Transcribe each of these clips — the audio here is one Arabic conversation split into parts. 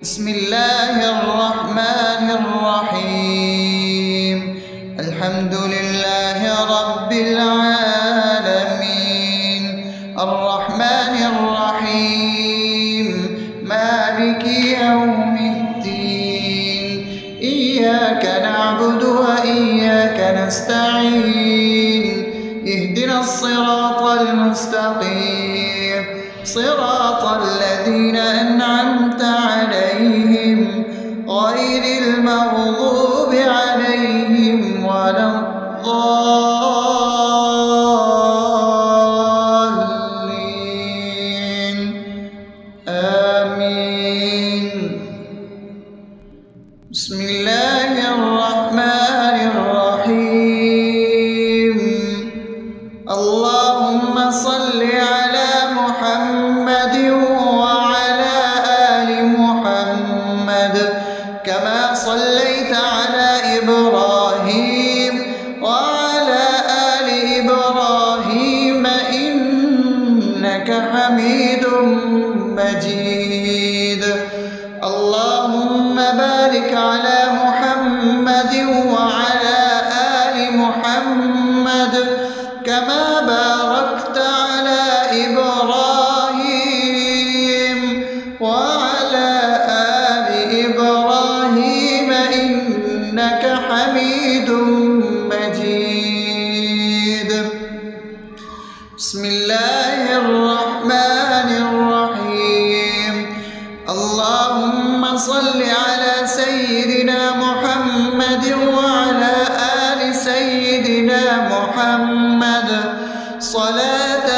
بسم الله الرحمن الرحيم. الحمد لله رب العالمين، الرحمن الرحيم، مالك يوم الدين. إياك نعبد وإياك نستعين، اهدنا الصراط المستقيم، صراط الذين أنعمت عليهم غير المغضوب عليهم ولا الضالين. آمين. بسم الله الرحمن الرحيم. اللهم صل على محمد وعلى آل محمد كما صليت على إبراهيم وعلى آل إبراهيم إنك حميد مجيد. اللهم بارك على محمد وعلى آل محمد كما باركت على إبراهيم وعلى آل إبراهيم إنك حميد مجيد. بسم الله الرحمن الرحيم. اللهم صل على سيدنا محمد وعلى آل سيدنا محمد صلاة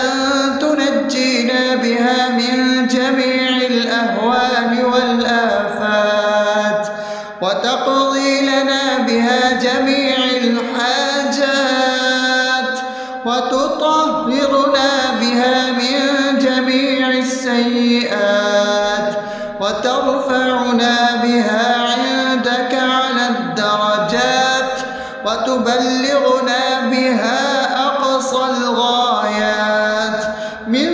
تنجينا بها من جميع الأهوال والآفات، وتقضي لنا بها جميع الحاجات، وتطهرنا بها من جميع السيئات، وترفعنا بها عندك على الدرجات، وتبلغنا بها أقصى الغايات من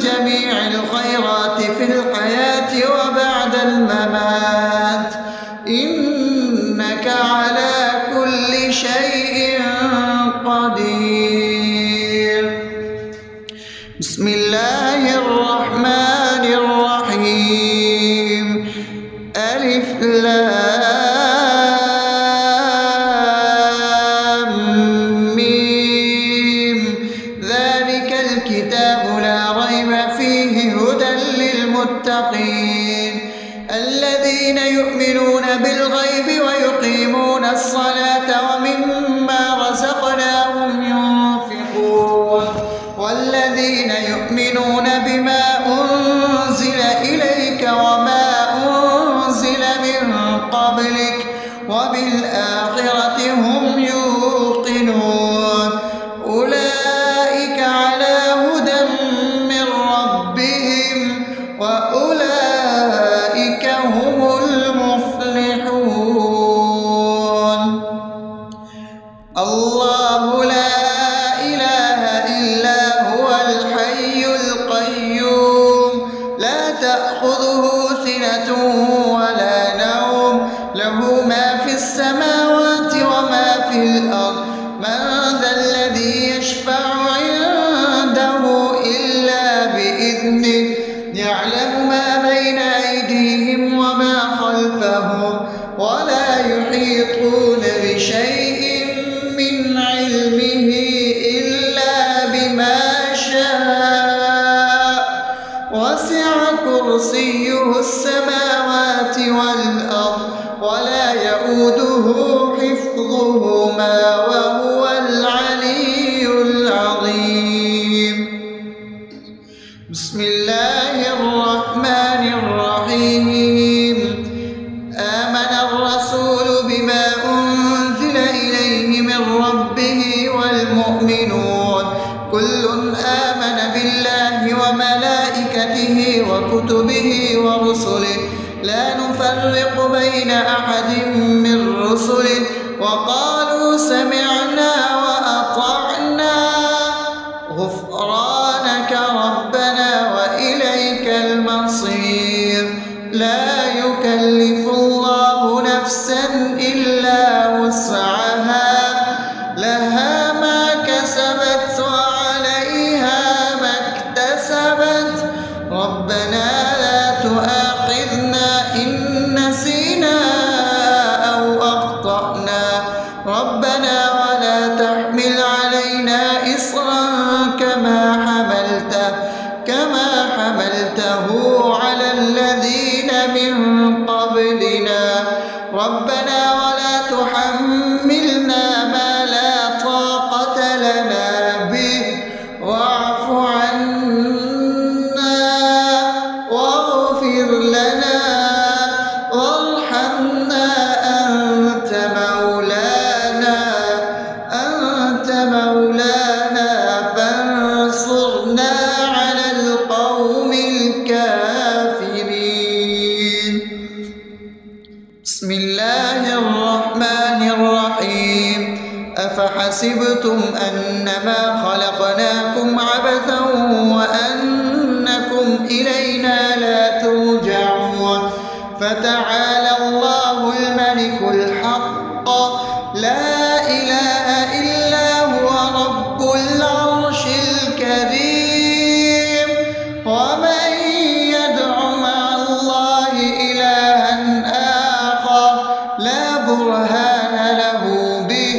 جميع الخيرات في الحياة وبعد الممات، إنك على كل شيء قدير. بسم الله الرحمن الرحيم. ألف لام ميم. ذلك الكتاب لا ريب فيه هدى للمتقين الذين يؤمنون بالغيب ويقيمون الصلاة ومما رزقناهم ينفقون والذين يؤمنون بما أنزل إليك وما أنزل من قبلك وبالآخرة هم يوقنون أولئك على هدى من ربهم وأولئك هم المفلحون. الله لا إله إلا هو الحي القيوم لا تأخذه سنة ولا نوم له ما في السماوات وما في الأرض. من ذا الذي يشفع عنده إلا بإذنه يعلم ما بين أيديهم وما خلفهم ولا يحيطون بشيء من علمه إلا بما شاء وسع كرسيه السماوات والأرض ولا يؤوده حفظهما وهو العلي العظيم. بسم الله الرحمن الرحيم. آمن الرسول بما أنزل إليه من ربه والمؤمنون كل آمن بالله وملائكته وكتبه ورسله لا نفرق بين أحد من رسله وقالوا سمعنا وأطعنا غفرانك ربنا وإليك المصير. لا يكلف يكلف الله نفسا إلا وسعها لها ما كسبت وعليها ما اكتسبت ربنا لا تؤاخذنا إن نسينا أو أخطأنا ربنا ولا تحمل علينا إصرا كما حملته على الذين من قبلنا ربنا ولا تحملنا ما لا طاقة لنا به واعف عنا واغفر لنا وارحمنا أنت مولانا فانصرنا على القوم الكافرين. بسم الله الرحمن الرحيم أفحسبتم أنما خلقناكم عبثا وأنكم إلينا لا ترجعون فتعالى الله الملك الحق لا إله إلا هو رب العرش الكريم ومن يدع مع الله إلها آخر لا برهان له به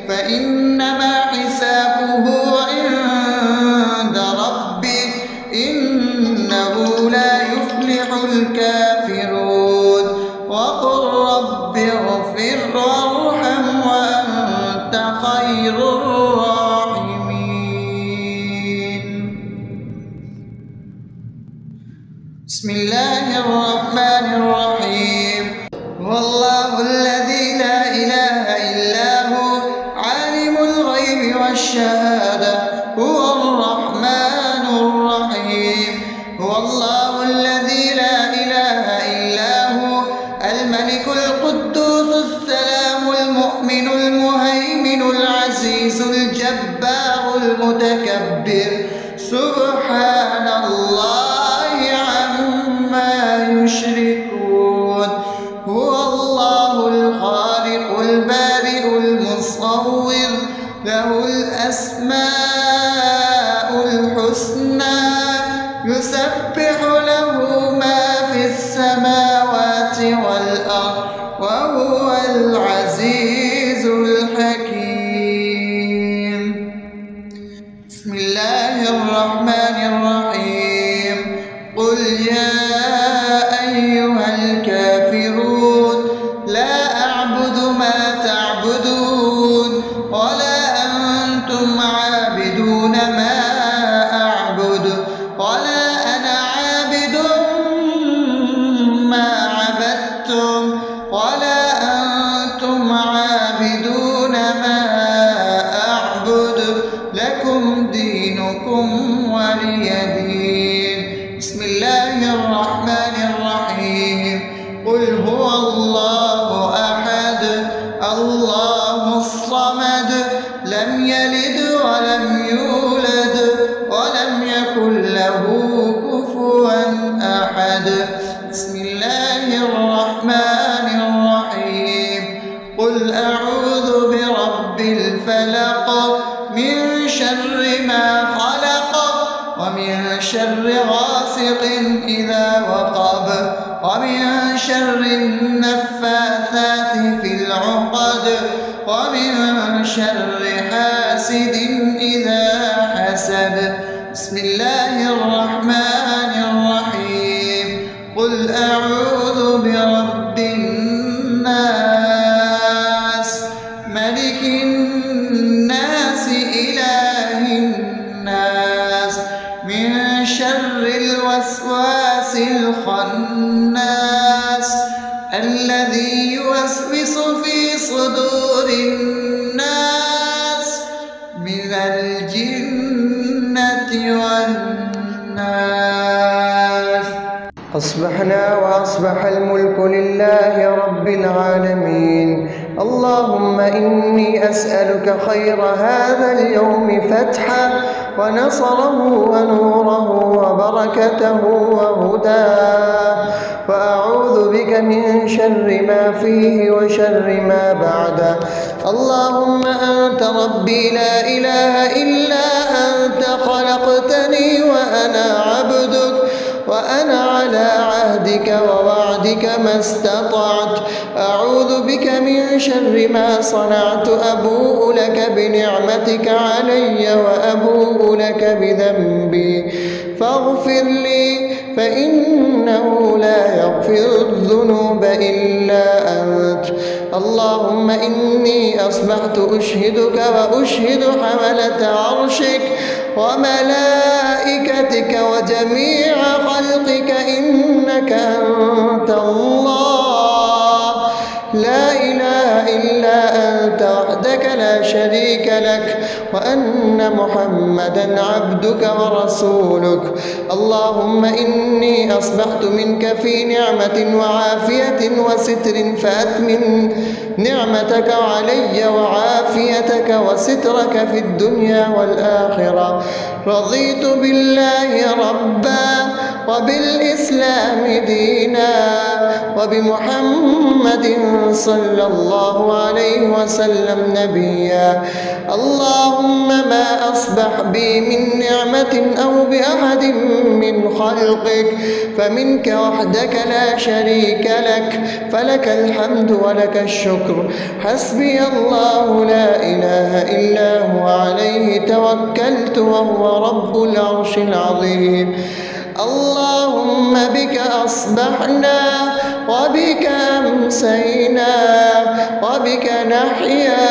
فإنما حسابه عند ربه إنه لا يفلح الكافرون وقل رب اغفر وارحم وأنت خير الراحمين. بسم الله الرحمن الرحيم هو الله الذي لا إله إلا هو عالم الغيب والشهادة هو الرحمن الرحيم هو الله الذي لا إله إلا هو الملك القدوس السلام المؤمن المهيمن العزيز الجبار المتكبر سبحان الله عما يشركون هو الله الخالق البارئ المصور له الأسماء الحسنى يسبح له ما في السماوات والأرض وهو العزيز الحكيم. بسم الله الرحمن الرحيم قل يا أيها الكافرون لا أعبد ما تعبدون ولا أنتم عابدون ما أعبد ولا أنا عابد ما عبدتم ولا أنتم عابدون ما أعبد لكم دينكم ولي دين. بسم الله الرحمن الرحيم قل هو الله أحد الله الصمد لم يلد ولم يولد ولم يكن له كفوا أحد. بسم الله الرحمن الرحيم قل أعوذ برب الفلق من شر ما خلق ومن شر غاسق إذا وقب ومن شر النفاثات في العقد ومن شر حاسد إذا حسد. بسم الله الرحمن الرحيم قل أعوذ برب الناس ملك الناس إله الناس من شر الوسواس الخناس الذي يوسوس في صدور الناس من الجنة والناس. أصبحنا وأصبح الملك لله رب العالمين. اللهم إني أسألك خير هذا اليوم فتحه ونصره ونوره وبركته وهداه، وأعوذ بك من شر ما فيه وشر ما بعده. اللهم أنت ربي لا إله إلا أنت، خلقتني وأنا عبدك، وأنا على عهدك ووعدك ما استطعت. أعوذ بك من شر ما صنعت، أبوء لك بنعمتك علي وأبوء لك بذنبي، فاغفر لي فإنه لا يغفر الذنوب إلا أنت. اللهم إني أصبحت أشهدك وأشهد حملة عرشك وملائكتك وجميع خلقك إنك أنت الله، لا إله إلا أنت وحدك لا شريك لك، وأن محمدا عبدك ورسولك. اللهم إني أصبحت منك في نعمة وعافية وستر، فأتمن نعمتك علي وعافيتك وسترك في الدنيا والآخرة. رضيت بالله ربا وبالإسلام دينا وبمحمد صلى الله عليه وسلم نبيا. اللهم ما أصبح بي من نعمة أو بأحد من خلقك فمنك وحدك لا شريك لك، فلك الحمد ولك الشكر. حسبي الله لا إله إلا هو، عليه توكلت وهو رب العرش العظيم. اللهم بك أصبحنا وبك أمسينا وبك نحيا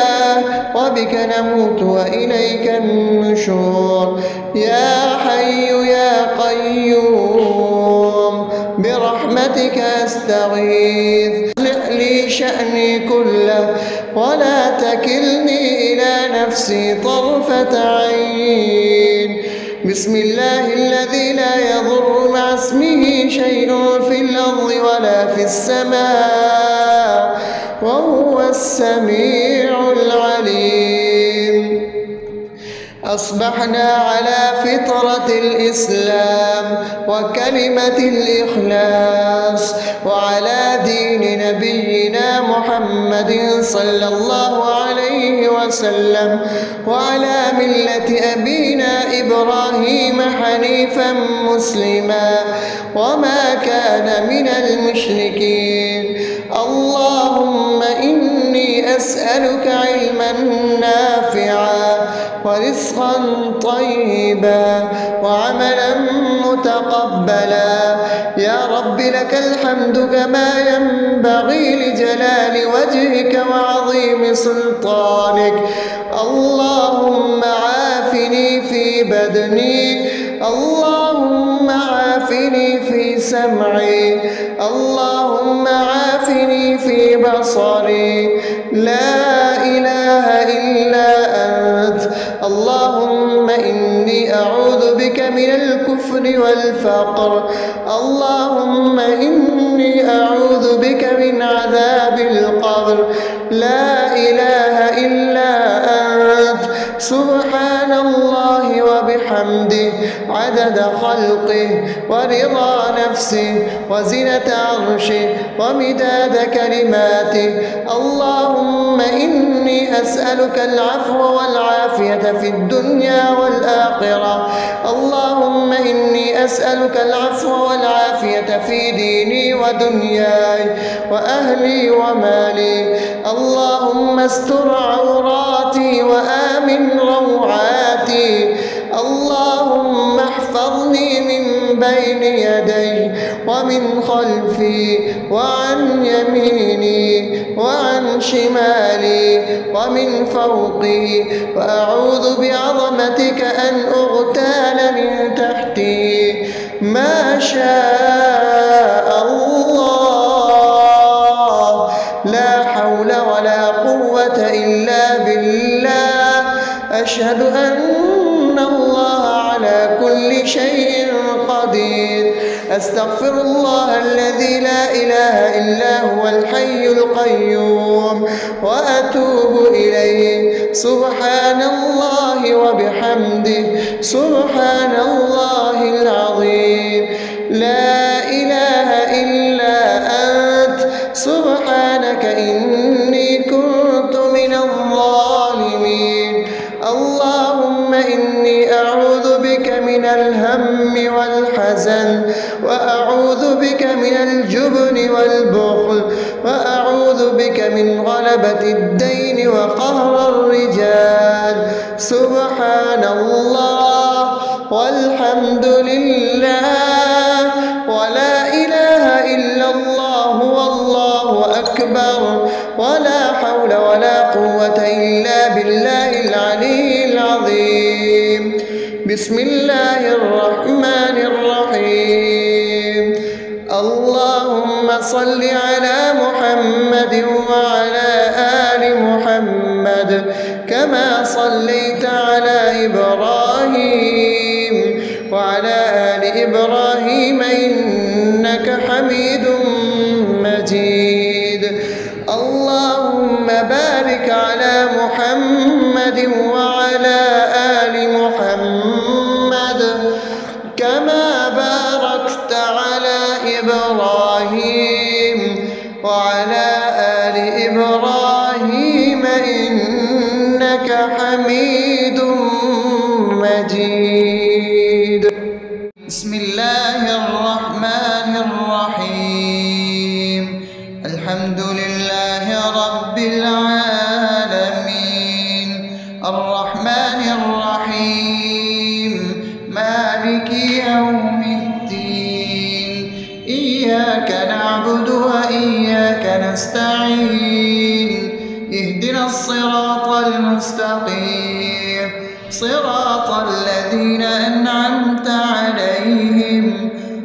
وبك نموت وإليك النشور. يا حي يا قيوم برحمتك أستغيث، أصلح لي شأني كله ولا تكلني إلى نفسي طرفة عين. بسم الله الذي لا يضر مع اسمه شيء في الأرض ولا في السماء وهو السميع العليم. أصبحنا على فطرة الإسلام وكلمة الإخلاص وعلى دين نبينا محمد صلى الله عليه وسلم وعلى ملة أبينا إبراهيم حنيفا مسلما وما كان من المشركين. اللهم إني أسألك علما نافعا ورزقا طيبا وعملا متقبلا. يا رب لك الحمد كما ينبغي لجلال وجهك وعظيم سلطانك. اللهم عافني في بدني، اللهم عافني في سمعي، اللهم عافني في بصري. لا إله إلا أنت. اللهم إني أعوذ بك من الكفر والفقر. اللهم إني أعوذ بك من عذاب القبر. لا إله إلا أنت. سبحان الله وبحمده عدد خلقه ورضا نفسه وزنة عرشه ومداد كلماته. اللهم إني أسألك العفو والعافية في الدنيا والآخرة. اللهم إني أسألك العفو والعافية في ديني ودنياي وأهلي ومالي. اللهم استر عوراتي وآمن روعاتي. اللهم احفظني من بين يدي ومن خلفي وعن يميني وعن شمالي ومن فوقي، وأعوذ بعظمتك أن أغتال من تحتي. ما شاء الله، لا حول ولا قوة إلا بالله. أشهد أن الله على كل شيء قدير. أستغفر الله الذي لا إله إلا هو الحي القيوم وأتوب إليه. سبحان الله وبحمده سبحان الله العظيم. لا إله إلا أنت سبحانك إني كنت من الظالمين. اللهم إني أعوذ بك من الهم والحزن، وأعوذ بك من الجبن والبخل، وأعوذ بك من غلبة الدين وقهر الرجال. سبحان الله والحمد لله ولا إله إلا الله والله أكبر ولا حول ولا قوة إلا بالله العلي العظيم. بسم الله الرحمن الرحيم. اللهم صل على محمد وعلى آل محمد كما صليت على إبراهيم وعلى آل إبراهيم إنك حميد مجيد. اللهم بارك على محمد وعلى آل محمد كما باركت على إبراهيم وعلى آل إبراهيم إنك حميد مجيد. بسم الله الرحمن الرحيم. الحمد لله رب العالمين الرحمن الرحيم مالك يوم الدين. إياك نعبد وإياك نستعين. اهدنا الصراط المستقيم صراط الذين أنعمت عليهم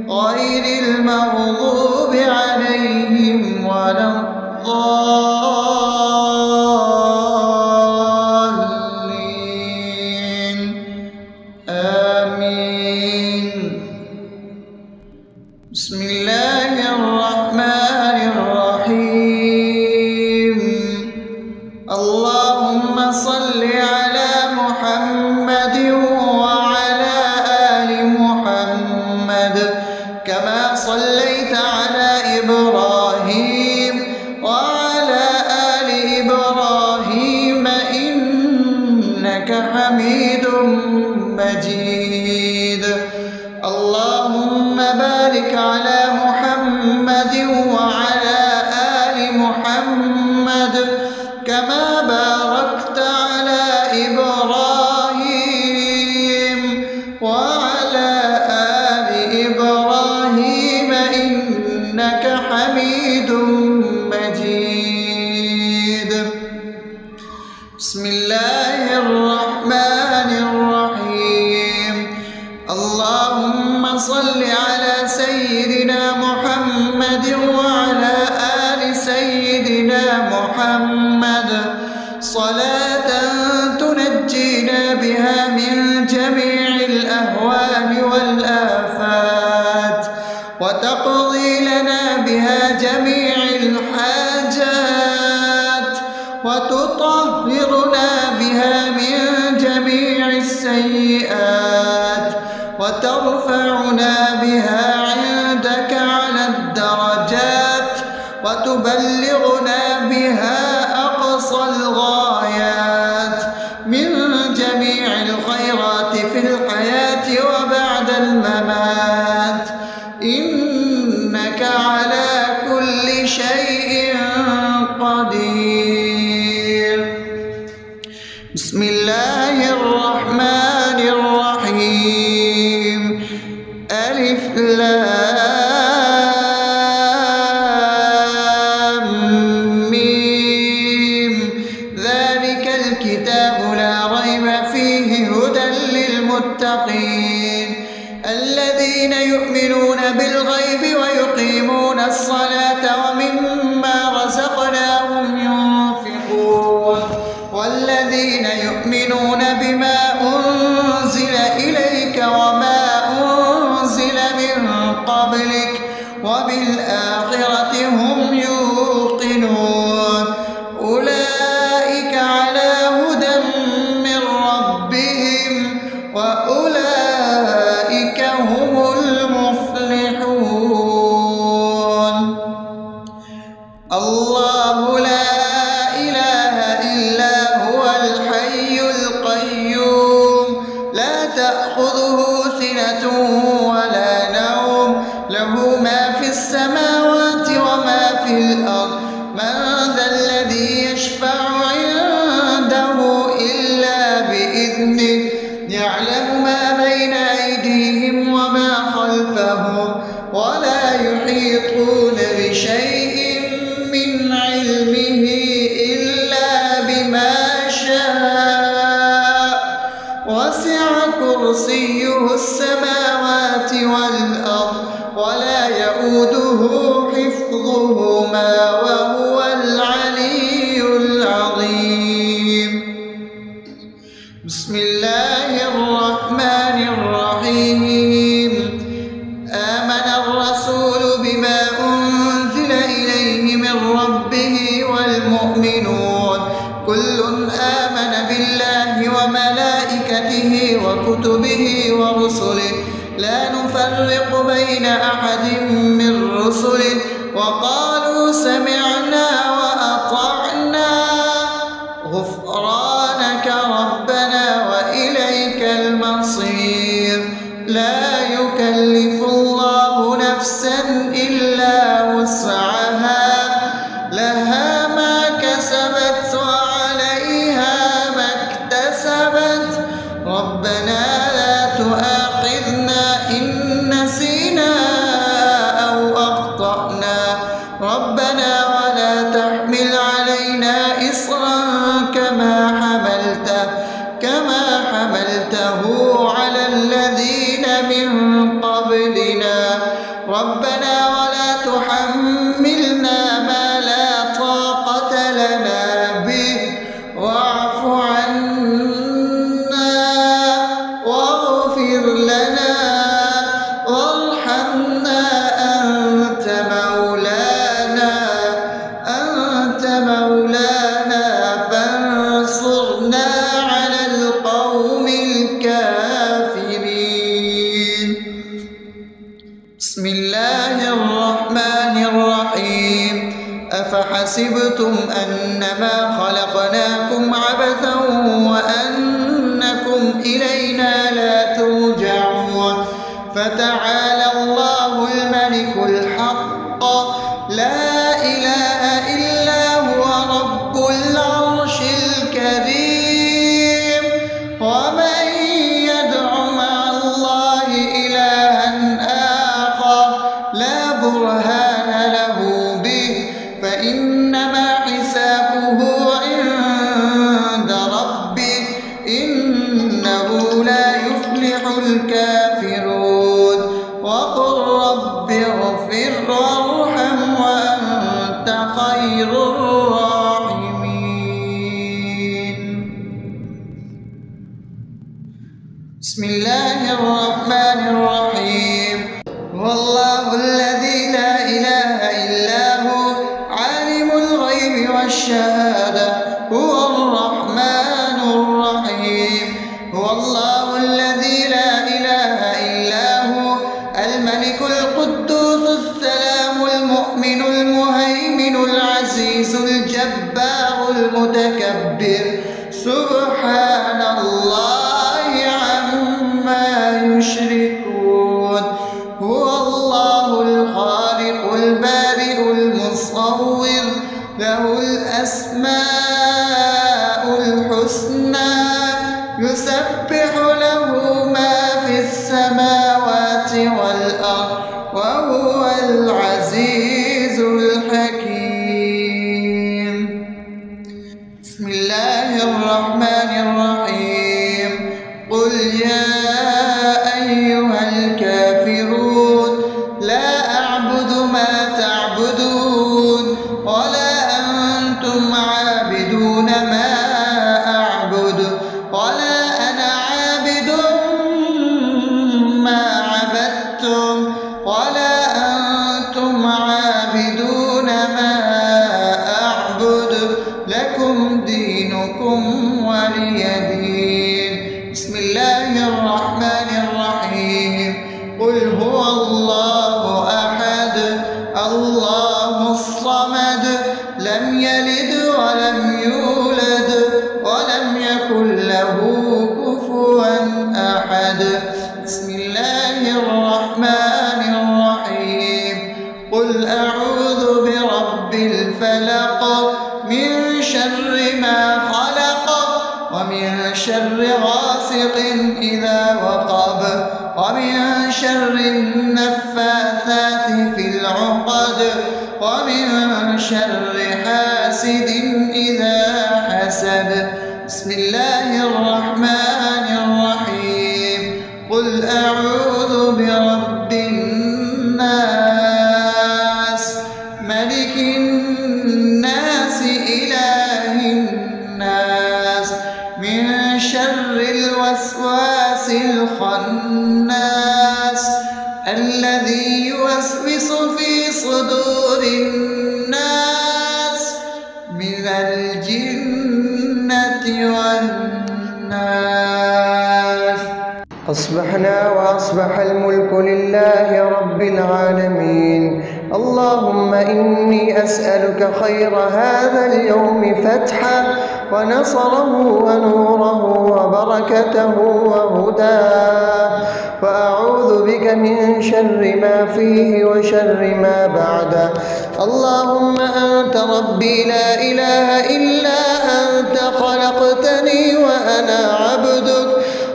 غير المغضوب عليهم ولا الضالين. آمين. بسم الله الرحمن الرحيم. اللهم صل على محمد وعلى آل محمد كما صليت على إبراهيم وعلى آل إبراهيم إنك حميد مجيد. اللهم بارك على محمد وعلى آل محمد كما باركت على إبراهيم وعلى آل إبراهيم إنك حميد مجيد. بسم الله الرحمن الرحيم. اللهم صل على سيدنا محمد وعلى آل سيدنا محمد صلاة تنجينا بها من جميع الأهوال والآفات وتقضي لنا بها جميع الحاجات وتطهرنا بها من جميع السيئات وترفعنا بها عندك على الدرجات وتبلغنا بها أقصى الغايات من جميع الخيرات في الحياة وبعد الممات إنك على كل شيء قدير. بسم الله الرحمن الرحيم. ألف لام ميم. ذلك الكتاب لا ريب فيه هدى للمتقين الذين يؤمنون بالغيب ويقيمون الصلاة ومما رزقناهم ينفقون والذين يؤمنون الله لا إله إلا هو الحي القيوم لا تأخذه سنة ولا نوم له ما في السماوات وما في الأرض من ذا الذي يشفع عنده إلا بإذنه يعلم ما بين أيديهم وما خلفهم ولا يحيطون بشيء من علمه إلا بما شاء وسع كرسيه السماوات والأرض ولا يئوده حفظهما وهو العلي العظيم. بسم الله الرحمن الرحيم. آمن الرسول بما أنزل إليه من ربه والمؤمنون كل آمن بالله وملائكته وكتبه ورسله لا نفرق بين أحد من رسله وقالوا سمعنا وأطعنا غفرانك ربنا وإليك المصير. لا يكلف الله نفسا إلا وسعها لها ما كسبت وعليها ما اكتسبت ربنا لا تؤاخذنا إن نسينا أو أخطأنا ربنا ولا تحمل علينا إصرا كما حملته على الذين من قبلنا ربنا ولا تحملنا ما لا طاقة لنا به واعف عنا واغفر لنا وارحمنا أنت مولانا فانصرنا على القوم الكافرين. بسم الله الرحمن الرحيم. أفحسبتم أنما خلقناكم عبثا وأنكم إلينا لا ترجعون فتعالى الله الملك الحق لا إله إلا هو رب العرش الكريم. ومن يدع مع الله إلها آخر لا برهان له به فإنما حسابه عند ربه إنه لا يفلح الكافرون. وقل رب اغفر وارحم وأنت خير الراحمين. بسم الله الرحمن الرحيم. هو الله الذي لا إله إلا هو عالم الغيب والشهادة هو الرحمن الرحيم. هو الله الذي لا إله إلا هو الملك القدوس السلام المؤمن المهيمن العزيز الجبار المتكبر سبحان الله عما يشركون. هو الله الخالق البارئ المصور له الأسماء الحسنى يسبح له ما في السماوات والأرض وهو العزيز الحكيم. بسم الله الرحمن الرحيم. قل يا أيها الكافرون لا أعبد ما تعبدون ولا أنتم عابدون لم يلد ولم يولد ولم يكن له كفوا أحد. بسم الله الرحمن الرحيم. قل أعوذ برب الفلق من شر ما خلق ومن شر غاسق إذا وقب ومن شر النفاثات في العقد ومن شر حاسد إذا حسد. بسم الله الرحمن الرحيم. قل أعوذ برب الناس ملك الناس إله الناس من شر الوسواس الخناس الذي يوسوس في صدور الناس من الجنة والناس. أصبحنا وأصبح الملك لله رب العالمين. اللهم إني أسألك خير هذا اليوم فتحه ونصره ونوره وبركته وهداه، وأعوذ بك من شر ما فيه وشر ما بعده. اللهم أنت ربي لا إله إلا أنت، خلقتني وأنا عبدك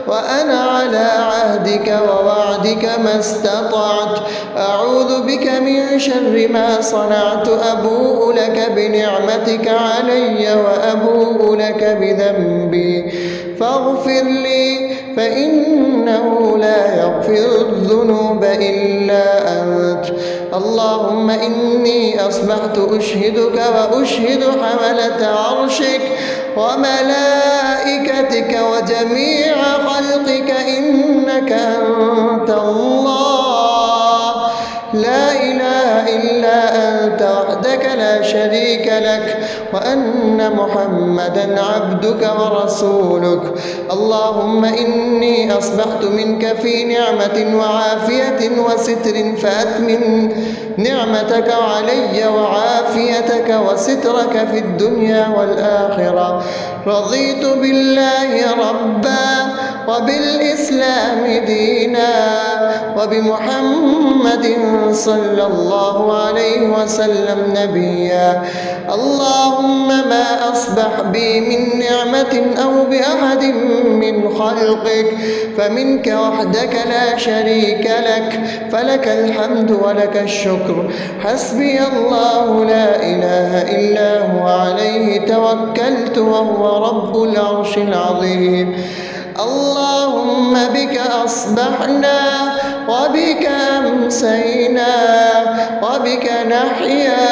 وأنا على عهدك ووعدك ما استطعت. أعوذ بك من شر ما صنعت. أبوء لك بنعمتك علي وأبوء لك بذنبي فاغفر لي، فإنه لا يغفر الذنوب إلا أنت. اللهم إني أصبحت أشهدك وأشهد حملة عرشك وملائكتك وجميع خلقك إنك أنت الله لا إله إلا أنت وحدك لا شريك لك، وأن محمدا عبدك ورسولك. اللهم إني أصبحت منك في نعمة وعافية وستر، فأتمن نعمتك علي وعافيتك وسترك في الدنيا والآخرة. رضيت بالله ربا وبالإسلام دينا وبمحمد صلى الله عليه وسلم نبيا. اللهم ما أصبح بي من نعمة أو بأحد من خلقك فمنك وحدك لا شريك لك، فلك الحمد ولك الشكر. حسبي الله لا إله إلا هو عليه توكلت وهو رب العرش العظيم. اللهم بك أصبحنا وبك أمسينا وبك نحيا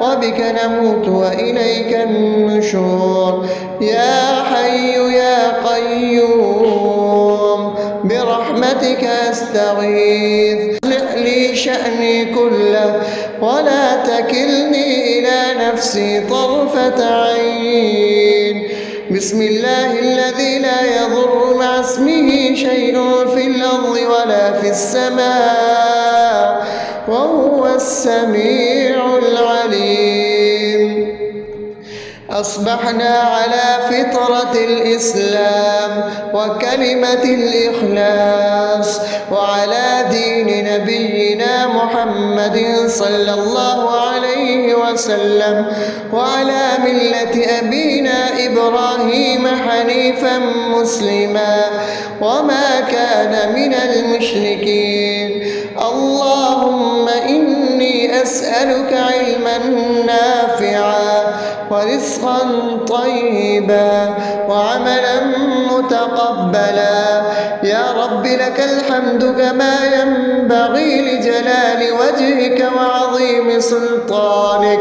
وبك نموت وإليك النشور. يا حي يا قيوم برحمتك أستغيث. أصلح لي شأني كله ولا تكلني إلى نفسي طرفة عين. بسم الله الذي لا يضر مع اسمه شيء في الأرض ولا في السماء وهو السميع العليم. أصبحنا على فطرة الإسلام وكلمة الإخلاص وعلى دين نبينا محمد صلى الله عليه وسلم وعلى ملة أبينا إبراهيم حنيفا مسلما وما كان من المشركين. اللهم إني أسألك علما نافعا ورزقا طيبا وعملا متقبلا. يا رب لك الحمد كما ينبغي لجلال وجهك وعظيم سلطانك.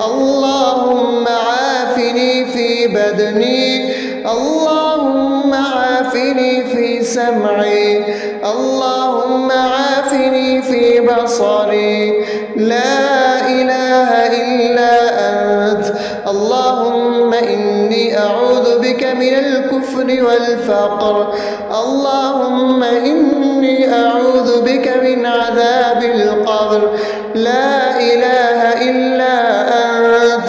اللهم عافني في بدني، اللهم عافني في سمعي، اللهم عافني في بصري. لا إله إلا أنت. اللهم إني أعوذ بك من الكفر والفقر. اللهم إني أعوذ بك من عذاب القبر. لا إله إلا أنت.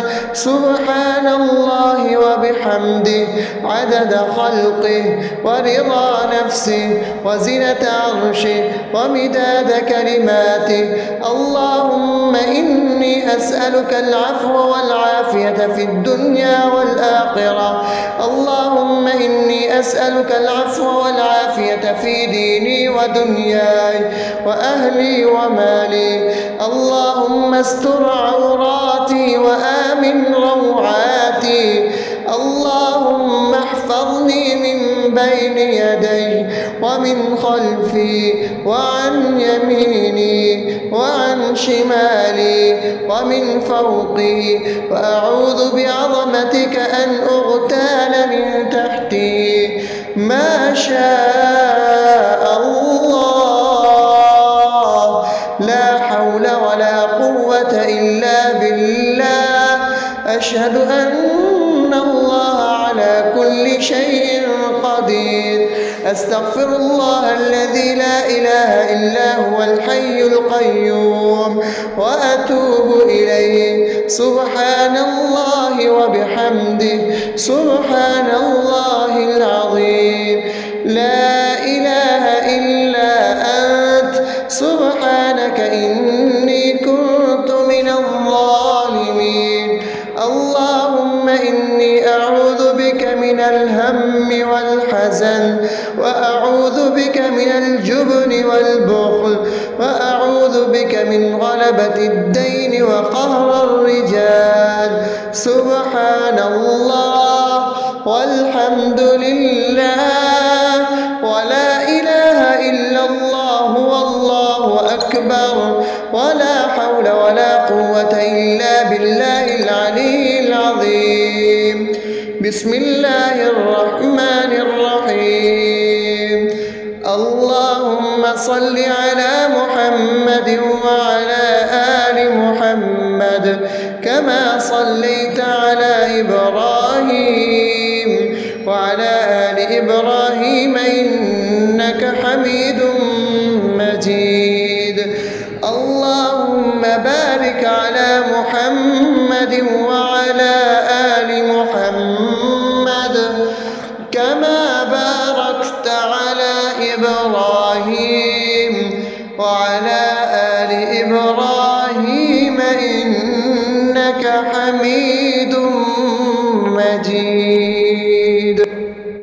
عدد خلقه ورضا نفسه وزنة عرشه ومداد كلماته. اللهم إني أسألك العفو والعافية في الدنيا والآخرة. اللهم إني أسألك العفو والعافية في ديني ودنياي وأهلي ومالي. اللهم استر عوراتي وآمن روعاتي. اللهم احفظني من بين يدي ومن خلفي وعن يميني وعن شمالي ومن فوقي، وأعوذ بعظمتك أن أغتال من تحتي. ما شاء الله، لا حول ولا قوة إلا بالله. أشهد أن الله على كل شيء قدير. أستغفر الله الذي لا إله إلا هو الحي القيوم وأتوب إليه. سبحان الله وبحمده، سبحان الله العظيم. لا إله إلا أنت، سبحانك إني كنت من الظالمين. اللهم إني أعوذ بك من الهم والحزن، وأعوذ بك من الجبن والبخل، وأعوذ بك من غلبة الدين وقهر الرجال. سبحان الله والحمد لله ولا إله إلا الله والله أكبر، ولا حول ولا قوة إلا بالله العلي العظيم. بسم الله الرحمن الرحيم. اللهم صل على محمد وعلى آل محمد كما صليت على إبراهيم وعلى آل إبراهيم إنك حميد مجيد. اللهم بارك على محمد وعلى آل محمد كما باركت على إبراهيم وعلى آل إبراهيم إنك حميد